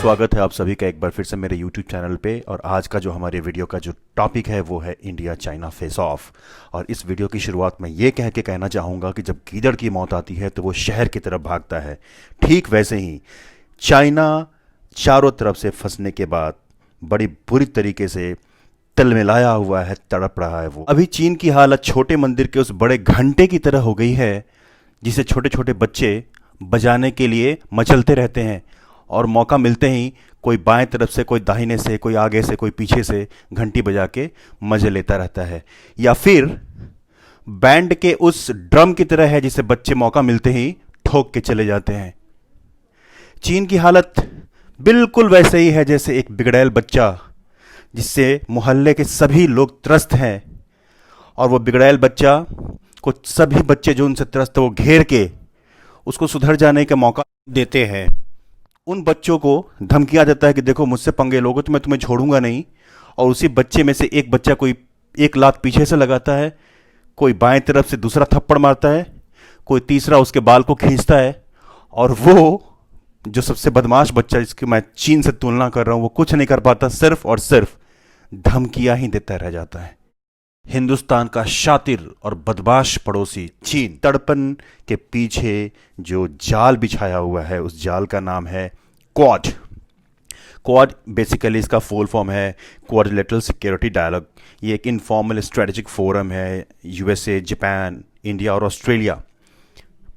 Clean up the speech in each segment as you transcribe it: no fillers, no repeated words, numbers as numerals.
स्वागत है आप सभी का एक बार फिर से मेरे YouTube चैनल पे। और आज का जो हमारे वीडियो का जो टॉपिक है वो है इंडिया चाइना फेस ऑफ। और इस वीडियो की शुरुआत में ये कह के कहना चाहूँगा कि जब गीदड़ की मौत आती है तो वो शहर की तरफ भागता है, ठीक वैसे ही चाइना चारों तरफ से फंसने के बाद बड़ी बुरी तरीके से तिलमिलाया हुआ है, तड़प रहा है। वो अभी चीन की हालत छोटे मंदिर के उस बड़े घंटे की तरह हो गई है जिसे छोटे छोटे बच्चे बजाने के लिए मचलते रहते हैं और मौका मिलते ही कोई बाएं तरफ से, कोई दाहिने से, कोई आगे से, कोई पीछे से घंटी बजा के मजे लेता रहता है। या फिर बैंड के उस ड्रम की तरह है जिसे बच्चे मौका मिलते ही ठोक के चले जाते हैं। चीन की हालत बिल्कुल वैसे ही है जैसे एक बिगड़ैल बच्चा जिससे मोहल्ले के सभी लोग त्रस्त हैं, और वो बिगड़ैल बच्चा को सभी बच्चे जो उनसे त्रस्त है वो घेर के उसको सुधर जाने का मौका देते हैं। उन बच्चों को धमकियां देता है कि देखो मुझसे पंगे लोगे तो मैं तुम्हें छोड़ूंगा नहीं। और उसी बच्चे में से एक बच्चा कोई एक लात पीछे से लगाता है, कोई बाएं तरफ से दूसरा थप्पड़ मारता है, कोई तीसरा उसके बाल को खींचता है। और वो जो सबसे बदमाश बच्चा जिसकी मैं चीन से तुलना कर रहा हूं वो कुछ नहीं कर पाता, सिर्फ और सिर्फ धमकियां ही देता रह जाता है। हिंदुस्तान का शातिर और बदमाश पड़ोसी चीन तड़पन के पीछे जो जाल बिछाया हुआ है उस जाल का नाम है क्वाड। क्वाड बेसिकली इसका फुल फॉर्म है क्वाड्रिलेटरल सिक्योरिटी डायलॉग। ये एक इनफॉर्मल स्ट्रेटेजिक फोरम है यूएसए, जापान, इंडिया और ऑस्ट्रेलिया।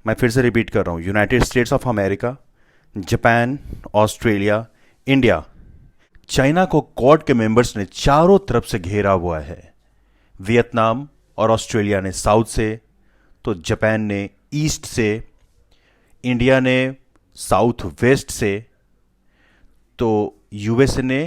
मैं फिर से रिपीट कर रहा हूँ, United states of America, Japan, Australia, India. China को क्वाड के मेंबर्स ने चारों तरफ से घेरा हुआ है। वियतनाम और ऑस्ट्रेलिया ने साउथ से, तो जापान ने ईस्ट से, इंडिया ने साउथ वेस्ट से, तो यूएसए ने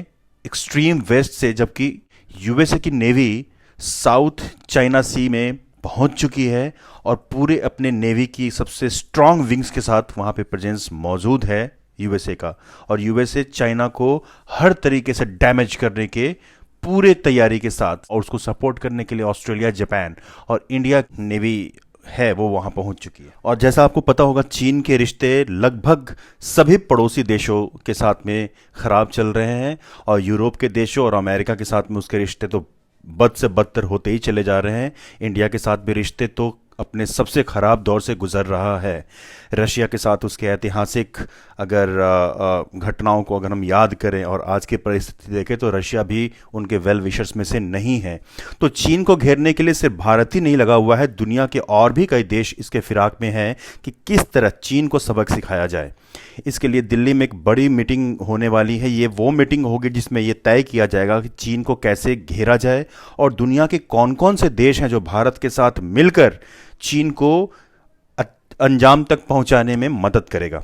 एक्सट्रीम वेस्ट से, जबकि यूएसए की नेवी साउथ चाइना सी में पहुंच चुकी है और पूरे अपने नेवी की सबसे स्ट्रांग विंग्स के साथ वहां पे प्रेजेंस मौजूद है यूएसए का। और यूएसए चाइना को हर तरीके से डैमेज करने के पूरे तैयारी के साथ, और उसको सपोर्ट करने के लिए ऑस्ट्रेलिया, जापान और इंडिया नेवी है वो वहां पहुंच चुकी है। और जैसा आपको पता होगा चीन के रिश्ते लगभग सभी पड़ोसी देशों के साथ में खराब चल रहे हैं, और यूरोप के देशों और अमेरिका के साथ में उसके रिश्ते तो बद से बदतर होते ही चले जा रहे हैं। इंडिया के साथ भी रिश्ते तो अपने सबसे खराब दौर से गुजर रहा है। रशिया के साथ उसके ऐतिहासिक अगर घटनाओं को अगर हम याद करें और आज की परिस्थिति देखें तो रशिया भी उनके वेल विशर्स में से नहीं है। तो चीन को घेरने के लिए सिर्फ भारत ही नहीं लगा हुआ है, दुनिया के और भी कई देश इसके फिराक में हैं कि किस तरह चीन को सबक सिखाया जाए। इसके लिए दिल्ली में एक बड़ी मीटिंग होने वाली है। ये वो मीटिंग होगी जिसमें यह तय किया जाएगा कि चीन को कैसे घेरा जाए और दुनिया के कौन कौन से देश हैं जो भारत के साथ मिलकर चीन को अंजाम तक पहुंचाने में मदद करेगा।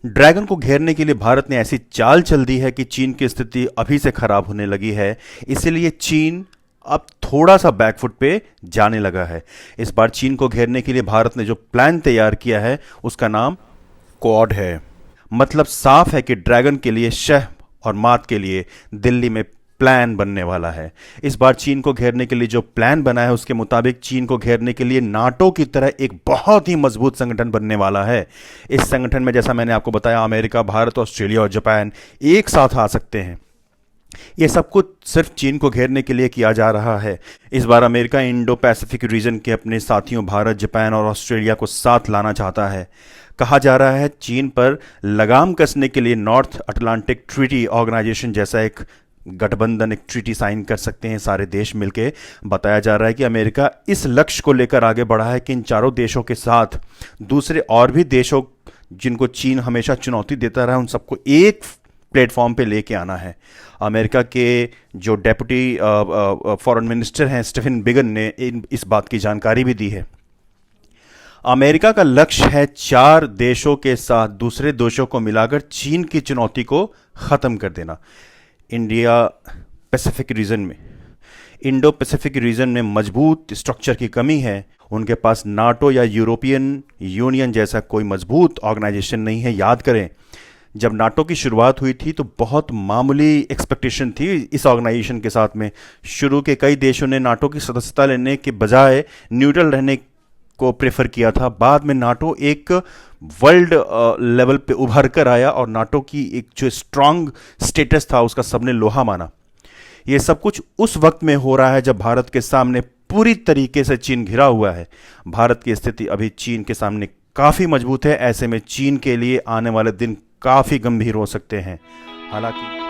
ड्रैगन को घेरने के लिए भारत ने ऐसी चाल चल दी है कि चीन की स्थिति अभी से खराब होने लगी है, इसलिए चीन अब थोड़ा सा बैकफुट पे जाने लगा है। इस बार चीन को घेरने के लिए भारत ने जो प्लान तैयार किया है उसका नाम क्वाड है। मतलब साफ है कि ड्रैगन के लिए शह और मात के लिए दिल्ली में प्लान बनने वाला है। इस बार चीन को घेरने के लिए जो प्लान बना है उसके मुताबिक चीन को घेरने के लिए नाटो की तरह एक बहुत ही मजबूत संगठन बनने वाला है। इस संगठन में जैसा मैंने आपको बताया अमेरिका, भारत, ऑस्ट्रेलिया और जापान एक साथ आ सकते हैं। यह सब कुछ सिर्फ चीन को घेरने के लिए किया जा रहा है। इस बार अमेरिका इंडो पैसिफिक रीजन के अपने साथियों भारत, जापान और ऑस्ट्रेलिया को साथ लाना चाहता है। कहा जा रहा है चीन पर लगाम कसने के लिए नॉर्थ अटलांटिक ट्रीटी ऑर्गेनाइजेशन जैसा एक गठबंधन, एक ट्रीटी साइन कर सकते हैं सारे देश मिलके। बताया जा रहा है कि अमेरिका इस लक्ष्य को लेकर आगे बढ़ा है कि इन चारों देशों के साथ दूसरे और भी देशों जिनको चीन हमेशा चुनौती देता रहा है उन सबको एक प्लेटफॉर्म पे लेके आना है। अमेरिका के जो डेप्यूटी फॉरेन मिनिस्टर हैं स्टीफन बिगन ने इस बात की जानकारी भी दी है। अमेरिका का लक्ष्य है 4 देशों के साथ दूसरे देशों को मिलाकर चीन की चुनौती को खत्म कर देना। इंडिया पैसिफिक रीजन में, इंडो पैसिफिक रीजन में मजबूत स्ट्रक्चर की कमी है। उनके पास नाटो या यूरोपियन यूनियन जैसा कोई मजबूत ऑर्गेनाइजेशन नहीं है। याद करें जब नाटो की शुरुआत हुई थी तो बहुत मामूली एक्सपेक्टेशन थी इस ऑर्गेनाइजेशन के साथ में। शुरू के कई देशों ने नाटो की सदस्यता लेने के बजाय न्यूट्रल रहने को प्रेफर किया था। बाद में नाटो एक वर्ल्ड लेवल पे उभर कर आया और नाटो की एक जो स्ट्रांग स्टेटस था उसका सबने लोहा माना। ये सब कुछ उस वक्त में हो रहा है जब भारत के सामने पूरी तरीके से चीन घिरा हुआ है। भारत की स्थिति अभी चीन के सामने काफ़ी मजबूत है। ऐसे में चीन के लिए आने वाले दिन काफ़ी गंभीर हो सकते हैं। हालांकि